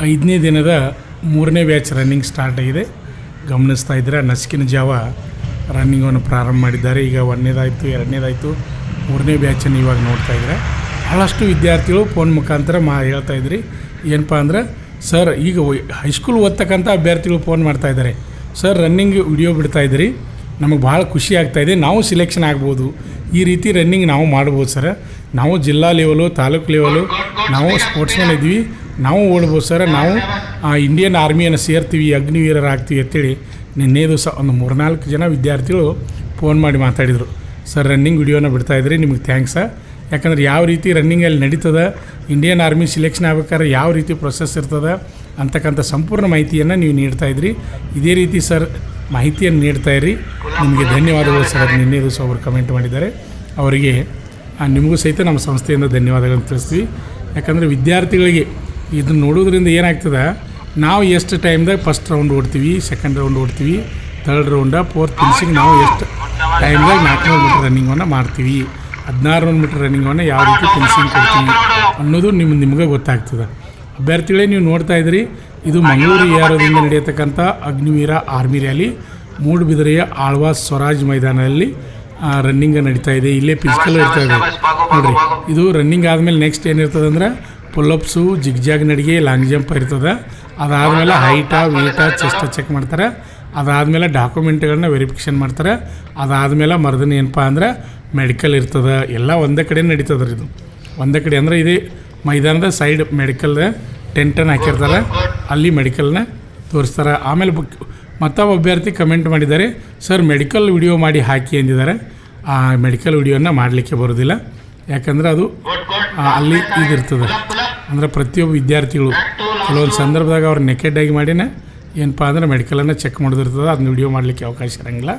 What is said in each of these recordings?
5ನೇ ದಿನದ 3ನೇ ಬ್ಯಾಚ್ ರನ್ನಿಂಗ್ ಸ್ಟಾರ್ಟ್ ಆಗಿದೆ. ಗಮನಿಸ್ತಾ ಇದ್ದೀರಾ, ನಸುಕಿನ ಜಾವ ರನ್ನಿಂಗನ್ನು ಪ್ರಾರಂಭ ಮಾಡಿದ್ದಾರೆ. ಈಗ 1ನೇದಾಯಿತು, 2ನೇದಾಯಿತು, 3ನೇ ಬ್ಯಾಚನ್ನು ಇವಾಗ ನೋಡ್ತಾ ಇದ್ದಾರೆ. ಭಾಳಷ್ಟು ವಿದ್ಯಾರ್ಥಿಗಳು ಫೋನ್ ಮುಖಾಂತರ ಹೇಳ್ತಾ ಇದ್ರಿ ಏನಪ್ಪ ಅಂದ್ರೆ, ಸರ್ ಈಗ ಹೈಸ್ಕೂಲ್ ಓದ್ತಕ್ಕಂಥ ಅಭ್ಯರ್ಥಿಗಳು ಫೋನ್ ಮಾಡ್ತಾಯಿದ್ದಾರೆ, ಸರ್ ರನ್ನಿಂಗ್ ವಿಡಿಯೋ ಬಿಡ್ತಾಯಿದ್ರಿ, ನಮಗೆ ಭಾಳ ಖುಷಿ ಆಗ್ತಾಯಿದೆ, ನಾವು ಸಿಲೆಕ್ಷನ್ ಆಗ್ಬೋದು, ಈ ರೀತಿ ರನ್ನಿಂಗ್ ನಾವು ಮಾಡ್ಬೋದು ಸರ್, ನಾವು ಜಿಲ್ಲಾ ಲೆವೆಲು, ತಾಲೂಕು ಲೆವೆಲು ನಾವು ಸ್ಪೋರ್ಟ್ಸ್ಮನ್ ಇದ್ವಿ, ನಾವು ಓಡ್ಬೋದು ಸರ್, ನಾವು ಇಂಡಿಯನ್ ಆರ್ಮಿಯನ್ನು ಸೇರ್ತೀವಿ, ಅಗ್ನಿವೀರರಾಗ್ತೀವಿ ಅಂತೇಳಿ ನಿನ್ನೆ ದಿವಸ ಒಂದು 3-4 ಜನ ವಿದ್ಯಾರ್ಥಿಗಳು ಫೋನ್ ಮಾಡಿ ಮಾತಾಡಿದರು. ಸರ್ ರನ್ನಿಂಗ್ ವಿಡಿಯೋನ ಬಿಡ್ತಾಯಿದ್ರಿ, ನಿಮಗೆ ಥ್ಯಾಂಕ್ಸ. ಯಾಕಂದ್ರೆ ಯಾವ ರೀತಿ ರನ್ನಿಂಗಲ್ಲಿ ನಡೀತದೆ, ಇಂಡಿಯನ್ ಆರ್ಮಿ ಸಿಲೆಕ್ಷನ್ ಆಗ್ಬೇಕಾದ್ರೆ ಯಾವ ರೀತಿ ಪ್ರೊಸೆಸ್ ಇರ್ತದೆ ಅಂತಕ್ಕಂಥ ಸಂಪೂರ್ಣ ಮಾಹಿತಿಯನ್ನು ನೀವು ನೀಡ್ತಾಯಿದ್ರಿ. ಇದೇ ರೀತಿ ಸರ್ ಮಾಹಿತಿಯನ್ನು ನೀಡ್ತಾಯಿರಿ. ನಿಮಗೆ ಧನ್ಯವಾದಗಳು ಸರ್. ಅದು ನಿನ್ನೆ ದಿವಸ ಅವರು ಕಮೆಂಟ್ ಮಾಡಿದ್ದಾರೆ, ಅವರಿಗೆ ನಿಮಗೂ ಸಹಿತ ನಮ್ಮ ಸಂಸ್ಥೆಯಿಂದ ಧನ್ಯವಾದಗಳನ್ನು ತಿಳಿಸ್ತೀವಿ. ಯಾಕಂದರೆ ವಿದ್ಯಾರ್ಥಿಗಳಿಗೆ ಇದನ್ನು ನೋಡೋದ್ರಿಂದ ಏನಾಗ್ತದೆ, ನಾವು ಎಷ್ಟು ಟೈಮ್ದಾಗ ಫಸ್ಟ್ ರೌಂಡ್ ಓಡ್ತೀವಿ, ಸೆಕೆಂಡ್ ರೌಂಡ್ ಓಡ್ತೀವಿ, ಥರ್ಡ್ ರೌಂಡ, ಫೋರ್ತ್ ಫಿನಿಶಿಂಗ್ ನಾವು ಎಷ್ಟು ಟೈಮ್ದಾಗ 400 ಮೀಟರ್ ರನ್ನಿಂಗನ್ನು ಮಾಡ್ತೀವಿ, 1600 ಮೀಟರ್ ರನ್ನಿಂಗನ್ನು ಯಾವ ರೀತಿ ಫಿನಿಶಿಂಗ್ ಕೊಡ್ತೀವಿ ಅನ್ನೋದು ನಿಮಗೆ ಗೊತ್ತಾಗ್ತದೆ. ಅಭ್ಯರ್ಥಿಗಳೇ ನೀವು ನೋಡ್ತಾ ಇದ್ರಿ, ಇದು ಮಂಗಳೂರು ಏರೋದಿಂದ ನಡೆಯತಕ್ಕಂಥ ಅಗ್ನಿವೀರ ಆರ್ಮಿ ರ್ಯಾಲಿ ಮೂಡುಬಿದಿರೆಯ ಆಳ್ವಾಸ್ ಸ್ವರಾಜ್ ಮೈದಾನದಲ್ಲಿ ರನ್ನಿಂಗ್ ನಡೀತಾ ಇದೆ. ಇಲ್ಲೇ ಫಿಸಿಕಲ್ ಇರ್ತಾ ಇದೆ ನೋಡಿರಿ. ಇದು ರನ್ನಿಂಗ್ ಆದಮೇಲೆ ನೆಕ್ಸ್ಟ್ ಏನಿರ್ತದೆ ಅಂದ್ರೆ ಪುಲ್ಲಪ್ಸು, ಜಿಗ್ಜಾಗ್ ನಡಿಗೆ, ಲಾಂಗ್ ಜಂಪ್ ಇರ್ತದೆ. ಅದಾದಮೇಲೆ ಹೈಟಾ, ವೇಟಾ, ಚೆಸ್ಟ್ ಚೆಕ್ ಮಾಡ್ತಾರೆ. ಅದಾದಮೇಲೆ ಡಾಕ್ಯುಮೆಂಟ್ಗಳನ್ನ ವೆರಿಫಿಕೇಷನ್ ಮಾಡ್ತಾರೆ. ಅದಾದಮೇಲೆ ಮರ್ದನ ಏನಪ್ಪ ಅಂದ್ರೆ ಮೆಡಿಕಲ್ ಇರ್ತದೆ. ಎಲ್ಲ ಒಂದೇ ಕಡೆ ನಡೀತದೆ. ಇದು ಒಂದೇ ಕಡೆ ಅಂದರೆ ಇದೇ ಮೈದಾನದ ಸೈಡ್ ಮೆಡಿಕಲ್ ಟೆಂಟನ್ನು ಹಾಕಿರ್ತಾರೆ, ಅಲ್ಲಿ ಮೆಡಿಕಲ್ನ ತೋರಿಸ್ತಾರೆ. ಆಮೇಲೆ ಮತ್ತೊಬ್ಬ ಅಭ್ಯರ್ಥಿ ಕಮೆಂಟ್ ಮಾಡಿದ್ದಾರೆ, ಸರ್ ಮೆಡಿಕಲ್ ವಿಡಿಯೋ ಮಾಡಿ ಹಾಕಿ ಅಂದಿದ್ದಾರೆ. ಆ ಮೆಡಿಕಲ್ ವಿಡಿಯೋನ ಮಾಡಲಿಕ್ಕೆ ಬರೋದಿಲ್ಲ, ಯಾಕಂದರೆ ಅದು ಅಲ್ಲಿ ಇದಿರ್ತದೆ. ಅಂದರೆ ಪ್ರತಿಯೊಬ್ಬ ವಿದ್ಯಾರ್ಥಿಗಳು ಕೆಲವೊಂದು ಸಂದರ್ಭದಾಗ ಅವ್ರು ನೆಕೆಡ್ಡಾಗಿ ಮಾಡಿನ ಏನಪ್ಪ ಅಂದ್ರೆ ಮೆಡಿಕಲನ್ನು ಚೆಕ್ ಮಾಡೋದಿರ್ತದೆ, ಅದನ್ನ ವಿಡಿಯೋ ಮಾಡಲಿಕ್ಕೆ ಅವಕಾಶ ಇರೋಂಗಿಲ್ಲ,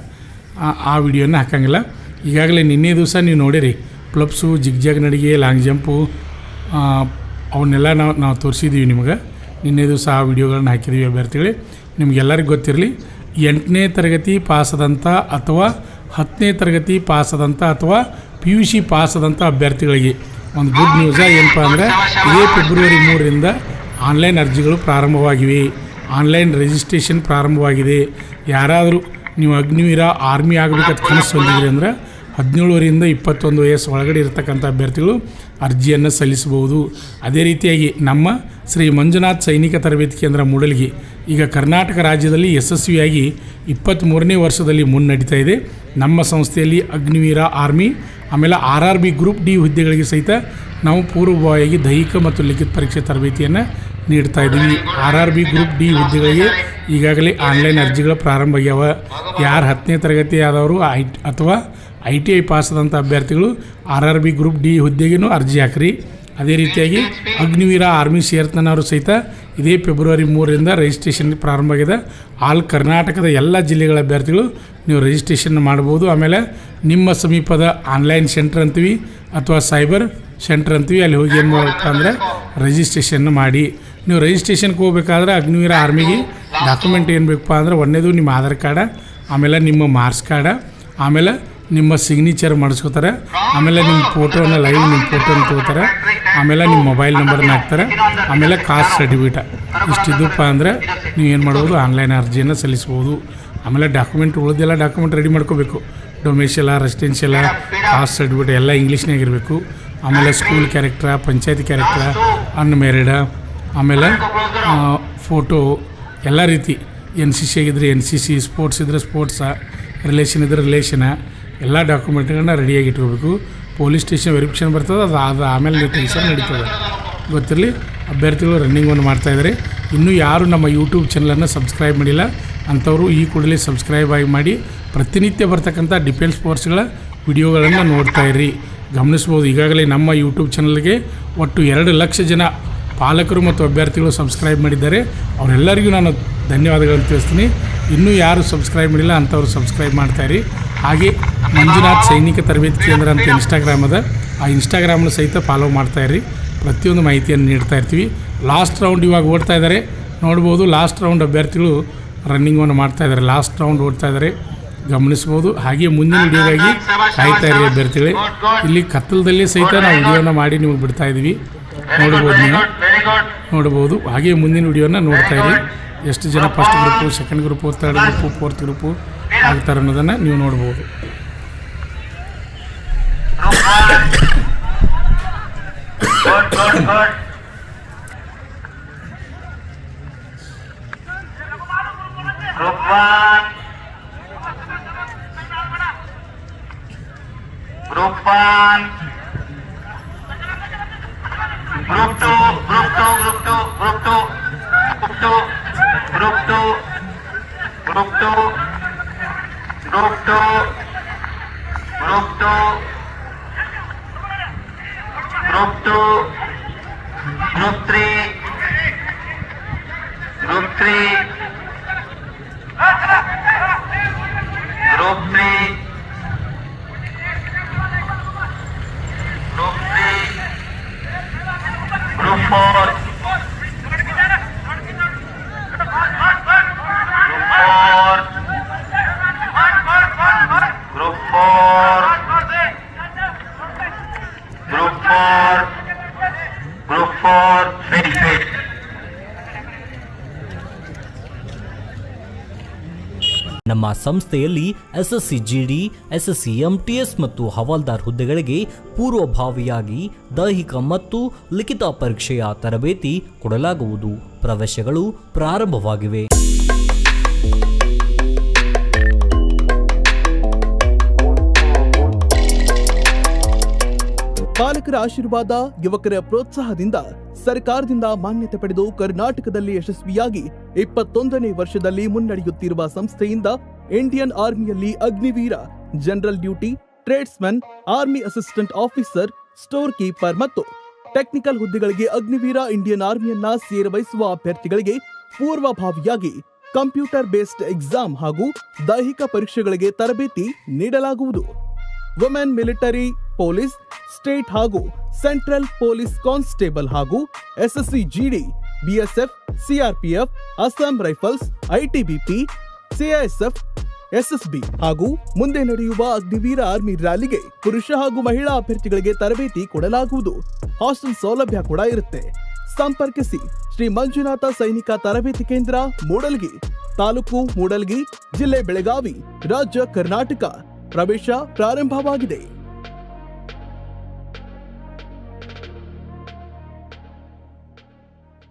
ಆ ವಿಡಿಯೋನ ಹಾಕೋಂಗಿಲ್ಲ. ಈಗಾಗಲೇ ನಿನ್ನೆ ದಿವಸ ನೀವು ನೋಡಿರಿ, ಪ್ಲಪ್ಸು, ಜಿಗ್ಜಾಗ್ ನಡಿಗೆ, ಲಾಂಗ್ ಜಂಪು ಅವನ್ನೆಲ್ಲ ನಾವು ತೋರಿಸಿದ್ದೀವಿ ನಿಮಗೆ. ನಿನ್ನೆ ದಿವಸ ಆ ವಿಡಿಯೋಗಳನ್ನ ಹಾಕಿದ್ದೀವಿ. ಅಭ್ಯರ್ಥಿಗಳೇ ನಿಮಗೆಲ್ಲರಿಗೂ ಗೊತ್ತಿರಲಿ, 8ನೇ ತರಗತಿ ಪಾಸದಂಥ ಅಥವಾ 10ನೇ ತರಗತಿ ಪಾಸದಂಥ ಅಥವಾ PUC ಪಾಸದಂಥ ಅಭ್ಯರ್ಥಿಗಳಿಗೆ ಒಂದು ಗುಡ್ ನ್ಯೂಸ ಏನಪ್ಪ ಅಂದರೆ, ಇದೇ ಫೆಬ್ರವರಿ 3ರಿಂದ ಆನ್ಲೈನ್ ಅರ್ಜಿಗಳು ಪ್ರಾರಂಭವಾಗಿವೆ, ಆನ್ಲೈನ್ ರಿಜಿಸ್ಟ್ರೇಷನ್ ಪ್ರಾರಂಭವಾಗಿದೆ. ಯಾರಾದರೂ ನೀವು ಅಗ್ನಿವೀರ ಆರ್ಮಿ ಆಗಬೇಕಂತ ಕನಸು ಹೊಂದಿದ್ರಿ ಅಂದರೆ 17 ರಿಂದ 21 ವಯಸ್ಸು ಒಳಗಡೆ ಇರತಕ್ಕಂಥ ಅಭ್ಯರ್ಥಿಗಳು ಅರ್ಜಿಯನ್ನು ಸಲ್ಲಿಸಬಹುದು. ಅದೇ ರೀತಿಯಾಗಿ ನಮ್ಮ ಶ್ರೀ ಮಂಜುನಾಥ್ ಸೈನಿಕ ತರಬೇತಿ ಕೇಂದ್ರ ಮೂಡಲ್ಗಿ ಈಗ ಕರ್ನಾಟಕ ರಾಜ್ಯದಲ್ಲಿ ಯಶಸ್ವಿಯಾಗಿ 23ನೇ ವರ್ಷದಲ್ಲಿ ಮುನ್ನಡೀತಾ ಇದೆ. ನಮ್ಮ ಸಂಸ್ಥೆಯಲ್ಲಿ ಅಗ್ನಿವೀರ ಆರ್ಮಿ ಆಮೇಲೆ RRB ಗ್ರೂಪ್ ಡಿ ಹುದ್ದೆಗಳಿಗೆ ಸಹಿತ ನಾವು ಪೂರ್ವಭಾವಿಯಾಗಿ ದೈಹಿಕ ಮತ್ತು ಲಿಖಿತ ಪರೀಕ್ಷೆ ತರಬೇತಿಯನ್ನು ನೀಡ್ತಾ ಇದ್ದೀವಿ. RRB ಗ್ರೂಪ್ ಡಿ ಹುದ್ದೆಗಳಿಗೆ ಈಗಾಗಲೇ ಆನ್ಲೈನ್ ಅರ್ಜಿಗಳು ಪ್ರಾರಂಭ ಆಗ್ಯಾವ. ಯಾರು 10ನೇ ತರಗತಿ ಆದವರು ಅಥವಾ ITI ಪಾಸಾದಂಥ ಅಭ್ಯರ್ಥಿಗಳು RRB ಗ್ರೂಪ್ ಡಿ ಹುದ್ದೆಗೂ ಅರ್ಜಿ ಹಾಕ್ರಿ. ಅದೇ ರೀತಿಯಾಗಿ ಅಗ್ನಿವೀರ ಆರ್ಮಿ ಸೇರ್ತನವರು ಸಹಿತ ಇದೇ ಫೆಬ್ರವರಿ 3ರಿಂದ ರಿಜಿಸ್ಟ್ರೇಷನ್ ಪ್ರಾರಂಭ ಆಗಿದೆ. ಆಲ್ ಕರ್ನಾಟಕದ ಎಲ್ಲ ಜಿಲ್ಲೆಗಳ ಅಭ್ಯರ್ಥಿಗಳು ನೀವು ರಿಜಿಸ್ಟ್ರೇಷನ್ ಮಾಡ್ಬೋದು. ಆಮೇಲೆ ನಿಮ್ಮ ಸಮೀಪದ ಆನ್ಲೈನ್ ಸೆಂಟರ್ ಅಂತೀವಿ ಅಥವಾ ಸೈಬರ್ ಸೆಂಟರ್ ಅಂತೀವಿ, ಅಲ್ಲಿ ಹೋಗಿ ಏನು ಮಾಡಬೇಕು ಅಂದರೆ ರಿಜಿಸ್ಟ್ರೇಷನ್ ಮಾಡಿ. ನೀವು ರಿಜಿಸ್ಟ್ರೇಷನ್ಗೆ ಹೋಗ್ಬೇಕಾದ್ರೆ ಅಗ್ನಿವೀರ ಆರ್ಮಿಗೆ ಡಾಕ್ಯುಮೆಂಟ್ ಏನು ಬೇಕಪ್ಪ ಅಂದರೆ, ಒಂದೇದು ನಿಮ್ಮ ಆಧಾರ್ ಕಾರ್ಡ, ಆಮೇಲೆ ನಿಮ್ಮ ಮಾರ್ಕ್ಸ್ ಕಾರ್ಡ, ಆಮೇಲೆ ನಿಮ್ಮ ಸಿಗ್ನೇಚರ್ ಮಾಡಿಸ್ಕೋತಾರೆ, ಆಮೇಲೆ ನಿಮ್ಮ ಫೋಟೋನ ಲೈವ್ ನಿಮ್ಮ ಫೋಟೋನ ತೊಗೋತಾರೆ, ಆಮೇಲೆ ನಿಮ್ಮ ಮೊಬೈಲ್ ನಂಬರ್ನ ಹಾಕ್ತಾರೆ, ಆಮೇಲೆ ಕಾಸ್ಟ್ ಸರ್ಟಿಫಿಕೇಟ್. ಇಷ್ಟಿದ್ದಪ್ಪ ಅಂದರೆ ನೀವು ಏನು ಮಾಡ್ಬೋದು, ಆನ್ಲೈನ್ ಅರ್ಜಿಯನ್ನು ಸಲ್ಲಿಸ್ಬೋದು. ಆಮೇಲೆ ಡಾಕ್ಯುಮೆಂಟ್ ಉಳಿದೆಲ್ಲ ಡಾಕ್ಯುಮೆಂಟ್ ರೆಡಿ ಮಾಡ್ಕೋಬೇಕು. ಡೊಮೇಶಿಯಲ, ರೆಸಿಡೆನ್ಷಿಯಲ, ಕಾಸ್ಟ್ ಸರ್ಟಿಫಿಕೇಟ್ ಎಲ್ಲ ಇಂಗ್ಲೀಷ್ನಾಗಿರಬೇಕು. ಆಮೇಲೆ ಸ್ಕೂಲ್ ಕ್ಯಾರೆಕ್ಟ್ರ, ಪಂಚಾಯತಿ ಕ್ಯಾರೆಕ್ಟ್ರ, ಅನ್ಮ್ಯಾರಿಡ, ಆಮೇಲೆ ಫೋಟೋ ಎಲ್ಲ ರೀತಿ, NCC ಆಗಿದ್ದರೆ NCC, ಸ್ಪೋರ್ಟ್ಸ್ ಇದ್ದರೆ ಸ್ಪೋರ್ಟ್ಸ, ರಿಲೇಷನ್ ಇದ್ದರೆ ರಿಲೇಷನ, ಎಲ್ಲ ಡಾಕ್ಯುಮೆಂಟ್ಗಳನ್ನ ರೆಡಿಯಾಗಿ ಇಟ್ಕೋಬೇಕು. ಪೊಲೀಸ್ ಸ್ಟೇಷನ್ ವೆರಿಫಿಕೇಷನ್ ಬರ್ತದೆ, ಅದು ಆಮೇಲೆ ಟೆನ್ಷನ್ ನಡೀತದೆ. ಗೊತ್ತಿರಲಿ, ಅಭ್ಯರ್ಥಿಗಳು ರನ್ನಿಂಗನ್ನು ಮಾಡ್ತಾಯಿದ್ದಾರೆ. ಇನ್ನೂ ಯಾರು ನಮ್ಮ ಯೂಟ್ಯೂಬ್ ಚಾನಲನ್ನು ಸಬ್ಸ್ಕ್ರೈಬ್ ಮಾಡಿಲ್ಲ ಅಂಥವರು ಈ ಕೂಡಲೇ ಸಬ್ಸ್ಕ್ರೈಬ್ ಆಗಿ ಮಾಡಿ, ಪ್ರತಿನಿತ್ಯ ಬರ್ತಕ್ಕಂಥ ಡಿಫೆನ್ಸ್ ಫೋರ್ಸ್ಗಳ ವಿಡಿಯೋಗಳನ್ನು ನೋಡ್ತಾಯಿರಿ. ಗಮನಿಸ್ಬೋದು, ಈಗಾಗಲೇ ನಮ್ಮ ಯೂಟ್ಯೂಬ್ ಚಾನಲ್ಗೆ ಒಟ್ಟು 2 ಲಕ್ಷ ಜನ ಪಾಲಕರು ಮತ್ತು ಅಭ್ಯರ್ಥಿಗಳು ಸಬ್ಸ್ಕ್ರೈಬ್ ಮಾಡಿದ್ದಾರೆ. ಅವರೆಲ್ಲರಿಗೂ ನಾನು ಧನ್ಯವಾದಗಳನ್ನು ತಿಳಿಸ್ತೀನಿ. ಇನ್ನೂ ಯಾರು ಸಬ್ಸ್ಕ್ರೈಬ್ ಮಾಡಿಲ್ಲ ಅಂಥವ್ರು ಸಬ್ಸ್ಕ್ರೈಬ್ ಮಾಡ್ತಾಯಿರಿ. ಹಾಗೆ ಮಂಜುನಾಥ್ ಸೈನಿಕ ತರಬೇತಿ ಕೇಂದ್ರ ಅಂತ ಇನ್ಸ್ಟಾಗ್ರಾಮ್ ಅದ, ಆ ಇನ್ಸ್ಟಾಗ್ರಾಮ್ನ ಸಹಿತ ಫಾಲೋ ಮಾಡ್ತಾಯಿರಿ. ಪ್ರತಿಯೊಂದು ಮಾಹಿತಿಯನ್ನು ನೀಡ್ತಾ ಇರ್ತೀವಿ. ಲಾಸ್ಟ್ ರೌಂಡ್ ಇವಾಗ ಓಡ್ತಾ ಇದ್ದಾರೆ ನೋಡ್ಬೋದು. ಲಾಸ್ಟ್ ರೌಂಡ್ ಅಭ್ಯರ್ಥಿಗಳು ರನ್ನಿಂಗನ್ನು ಮಾಡ್ತಾಯಿದ್ದಾರೆ, ಲಾಸ್ಟ್ ರೌಂಡ್ ಓಡ್ತಾ ಇದ್ದಾರೆ, ಗಮನಿಸ್ಬೋದು. ಹಾಗೆ ಮುಂದಿನ ವಿಡಿಯೋಗಾಗಿ ಕಾಯ್ತಾ ಇರಿ ಅಭ್ಯರ್ಥಿಗಳೇ. ಇಲ್ಲಿ ಕತ್ತಲದಲ್ಲಿ ಸಹಿತ ನಾವು ವಿಡಿಯೋನ ಮಾಡಿ ನಿಮಗೆ ಬಿಡ್ತಾ ಇದ್ದೀವಿ. ನೋಡ್ಬೋದು ನೀವು ನೋಡ್ಬೋದು. ಹಾಗೆ ಮುಂದಿನ ವಿಡಿಯೋನ ನೋಡ್ತಾ ಇರಿ. ಎಷ್ಟು ಜನ first group, second group, third group, fourth group ಆಗ್ತಾರೆ ಅನ್ನೋದನ್ನು ನೀವು ನೋಡ್ಬೋದು. Group 1, Group 2, Group 2, Group 2, Group 2, Group 2, Group 2, Group 2, Group 2, Group 2, Group 2, Group 3, Group 3, Group 3, Group 3, Group 4, Group 4, Group 4, Group 4, very fit. ನಮ್ಮ ಸಂಸ್ಥೆಯಲ್ಲಿ ಎಸ್ಎಸ್ಸಿ ಜಿಡಿ, ಎಸ್ಎಸ್ಸಿ ಎಂಟಿಎಸ್ ಮತ್ತು ಹವಾಲ್ದಾರ್ ಹುದ್ದೆಗಳಿಗೆ ಪೂರ್ವಭಾವಿಯಾಗಿ ದೈಹಿಕ ಮತ್ತು ಲಿಖಿತ ಪರೀಕ್ಷೆಯ ತರಬೇತಿ ಕೊಡಲಾಗುವುದು. ಪ್ರವೇಶಗಳು ಪ್ರಾರಂಭವಾಗಿವೆ. ಪಾಲಕರ ಆಶೀರ್ವಾದ, ಯುವಕರ ಪ್ರೋತ್ಸಾಹದಿಂದ ಸರ್ಕಾರದಿಂದ ಮಾನ್ಯತೆ ಪಡೆದು ಕರ್ನಾಟಕದಲ್ಲಿ ಯಶಸ್ವಿಯಾಗಿ 21ನೇ ವರ್ಷದಲ್ಲಿ ಮುನ್ನಡೆಯುತ್ತಿರುವ ಸಂಸ್ಥೆಯಿಂದ ಇಂಡಿಯನ್ ಆರ್ಮಿಯಲ್ಲಿ Agniveer, general duty, tradesman, army assistant officer, store keeper ಮತ್ತು ಟೆಕ್ನಿಕಲ್ ಹುದ್ದೆಗಳಿಗೆ ಅಗ್ನಿವೀರ ಇಂಡಿಯನ್ ಆರ್ಮಿಯನ್ನ ಸೇರಬಯಸುವ ಅಭ್ಯರ್ಥಿಗಳಿಗೆ ಪೂರ್ವಭಾವಿಯಾಗಿ ಕಂಪ್ಯೂಟರ್ ಬೇಸ್ಡ್ ಎಕ್ಸಾಮ್ ಹಾಗೂ ದೈಹಿಕ ಪರೀಕ್ಷೆಗಳಿಗೆ ತರಬೇತಿ ನೀಡಲಾಗುವುದು. ವುಮೆನ್ ಮಿಲಿಟರಿ, ಪೊಲೀಸ್, ಸ್ಟೇಟ್ ಹಾಗೂ ಸೆಂಟ್ರಲ್ ಪೊಲೀಸ್ ಕಾನ್ಸ್ಟೇಬಲ್ ಹಾಗೂ SSC GD, BSF, CRPF, Assam rifles, ITBP, CISF, SSB ಹಾಗೂ ಮುಂದೆ ನಡೆಯುವ ಅಗ್ನಿವೀರ ಆರ್ಮಿ ರ್ಯಾಲಿಗೆ ಪುರುಷ ಹಾಗೂ ಮಹಿಳಾ ಅಭ್ಯರ್ಥಿಗಳಿಗೆ ತರಬೇತಿ ಕೊಡಲಾಗುವುದು. ಹಾಸ್ಟೆಲ್ ಸೌಲಭ್ಯ ಕೂಡ ಇರುತ್ತೆ. ಸಂಪರ್ಕಿಸಿ ಶ್ರೀ ಮಂಜುನಾಥ ಸೈನಿಕ ತರಬೇತಿ ಕೇಂದ್ರ, ಮೂಡಲ್ಗಿ, ತಾಲೂಕು ಮೂಡಲ್ಗಿ, ಜಿಲ್ಲೆ ಬೆಳಗಾವಿ, ರಾಜ್ಯ ಕರ್ನಾಟಕ. ಪ್ರವೇಶ ಪ್ರಾರಂಭವಾಗಿದೆ.